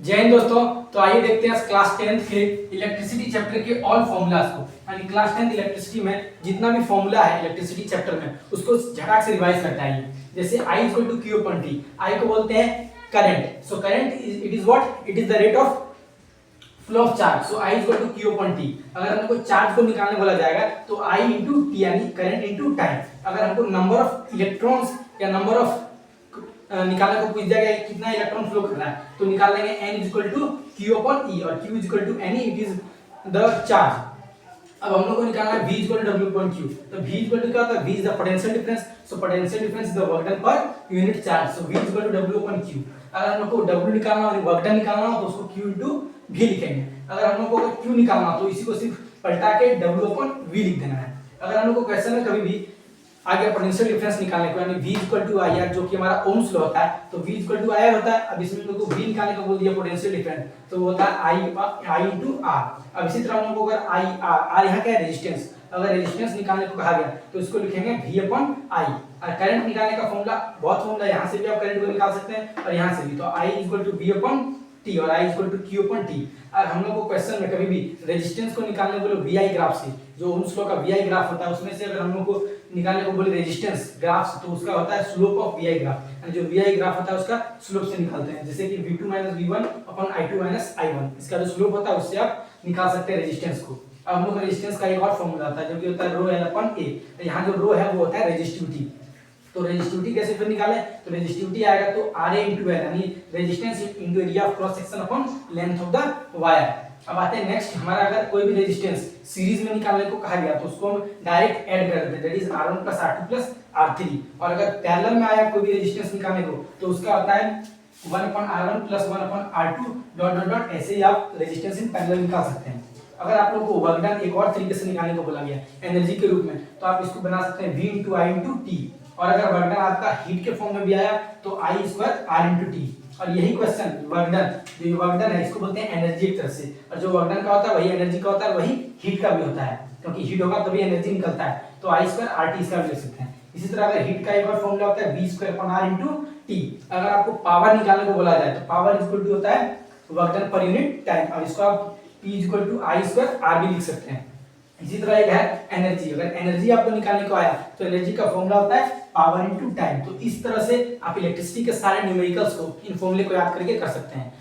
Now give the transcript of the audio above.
जय हिंद दोस्तों। तो आइए देखते हैं क्लास 10th के इलेक्ट्रिसिटी चैप्टर के ऑल फॉर्मूलाज को। यानी क्लास 10th इलेक्ट्रिसिटी में जितना भी फॉर्मूला है इलेक्ट्रिसिटी चैप्टर में उसको झटाक से रिवाइज करता है। जैसे I equal to q upon t, I को बोलते हैं current. So current it is what, it is the rate of flow of charge. So I equal to q upon t. अगर हमको चार्ज को निकालने बोला जाएगा तो I इंटू टी यानी करंट इंटू टाइम। अगर हमको नंबर ऑफ इलेक्ट्रॉन्स या नंबर ऑफ निकालने को पूछ दिया गया कितना इलेक्ट्रॉन फ्लो कर रहा है तो निकाल लेंगे n is equal to q upon e और q is equal to ne, it is the charge. अब हम लोग को निकालना है v equal to w upon q। तो v इक्वल टू क्या होता है, v is the potential difference. So potential difference is the work done per unit charge. So v equal to w upon q। अगर हम लोग को w निकालना और वर्क डन निकालना हो तो उसको q इनटू v लिखेंगे। अगर हम लोग को q निकालना हो तो इसी को सिर्फ पलटा के w अपॉन v लिख देना है। अगर हम लोग को क्वेश्चन में कभी भी आगे पोटेंशियल डिफरेंस निकालने को यानी V equal to I R जो कि हमारा ओम्स लॉ होता है तो V equal to I R होता है। अब इसमें हम लोग को V निकालने को बोल दिया पोटेंशियल डिफरेंस तो वो होता है I इनटू R। अब इसी तरह हम लोग को अगर I R यहाँ क्या है रेजिस्टेंस, अगर रेजिस्टेंस निकालने को कहा गया तो इसको लिखेंगे V अपॉन I। और करंट निकालने का फॉर्मूला बहुत फॉर्मूला, यहाँ से भी आप करंट को निकाल सकते हैं और यहाँ से भी। तो I equal to V upon T और I equal to Q upon T। और हम लोग को क्वेश्चन में कभी भी रेजिस्टेंस को निकालने को बोले VI ग्राफ से, जो ओम्स लॉ का VI ग्राफ होता है उसमें से अगर हम लोग को निकालने को बोले रेजिस्टेंस ग्राफ से तो उसका होता है स्लोप ऑफ VI ग्राफ। यानी जो VI ग्राफ होता है उसका स्लोप से निकालते हैं। जैसे कि V2 V1 upon I2 I1, इसका जो स्लोप होता है उससे आप निकाल सकते हैं रेजिस्टेंस को। अब हम लोग रेजिस्टेंस का एक और फॉर्मूला होता है जो कि होता है रो L अपॉन A। तो यहाँ जो रो है वो होता है रेजिस्टिविटी। तो रेजिस्टिविटी कैसे फिर निकालें, तो रेजिस्टिविटी आएगा तो RA * L यानी resistance into area of cross section upon length of the wire. अब आते हैं नेक्स्ट, हमारा अगर कोई भी रेजिस्टेंस सीरीज में निकालने को कहा गया तो उसको हम डायरेक्ट ऐड कर देते हैं, that is R1 + R2 + R3। और अगर पैरेलल में आया कोई भी रेजिस्टेंस निकालने को तो उसका होता है 1/R1 + 1/R2 dot dot dot. ऐसे ही आप रेजिस्टेंस इन पैरेलल निकाल सकते हैं। अगर आप लोगों को वर्क डन एक और तरीके से निकालने को बोला गया एनर्जी के रूप में तो आप इसको बना सकते हैं V * I * T। और अगर वर्क डन आपका हीट के फॉर्म में भी आया तो I² R * T। और यही क्वेश्चन वर्क डन, जो ये वर्क डन है इसको बोलते हैं एनर्जी एक तरह से, और जो वर्क डन का होता है वही एनर्जी का होता है, वही हीट का भी होता है, क्योंकि हीट होगा तभी एनर्जी निकलता है। तो I² RT इसका भी लिख सकते हैं। इसी तरह अगर हीट का एक और फॉर्मूला होता है V² R * T। अगर आपको पावर निकालने को बोला जाए तो पावर इक्वल टू होता है work done per unit time, और इसको आप P = I² R भी लिख सकते हैं। इसी तरह एक है एनर्जी। अगर एनर्जी आपको निकालने को आया तो एनर्जी का फॉर्मूला होता है पावर इनटू टाइम। तो इस तरह से आप इलेक्ट्रिसिटी के सारे न्यूमेरिकल्स को इन फॉर्मूले को याद करके कर सकते हैं।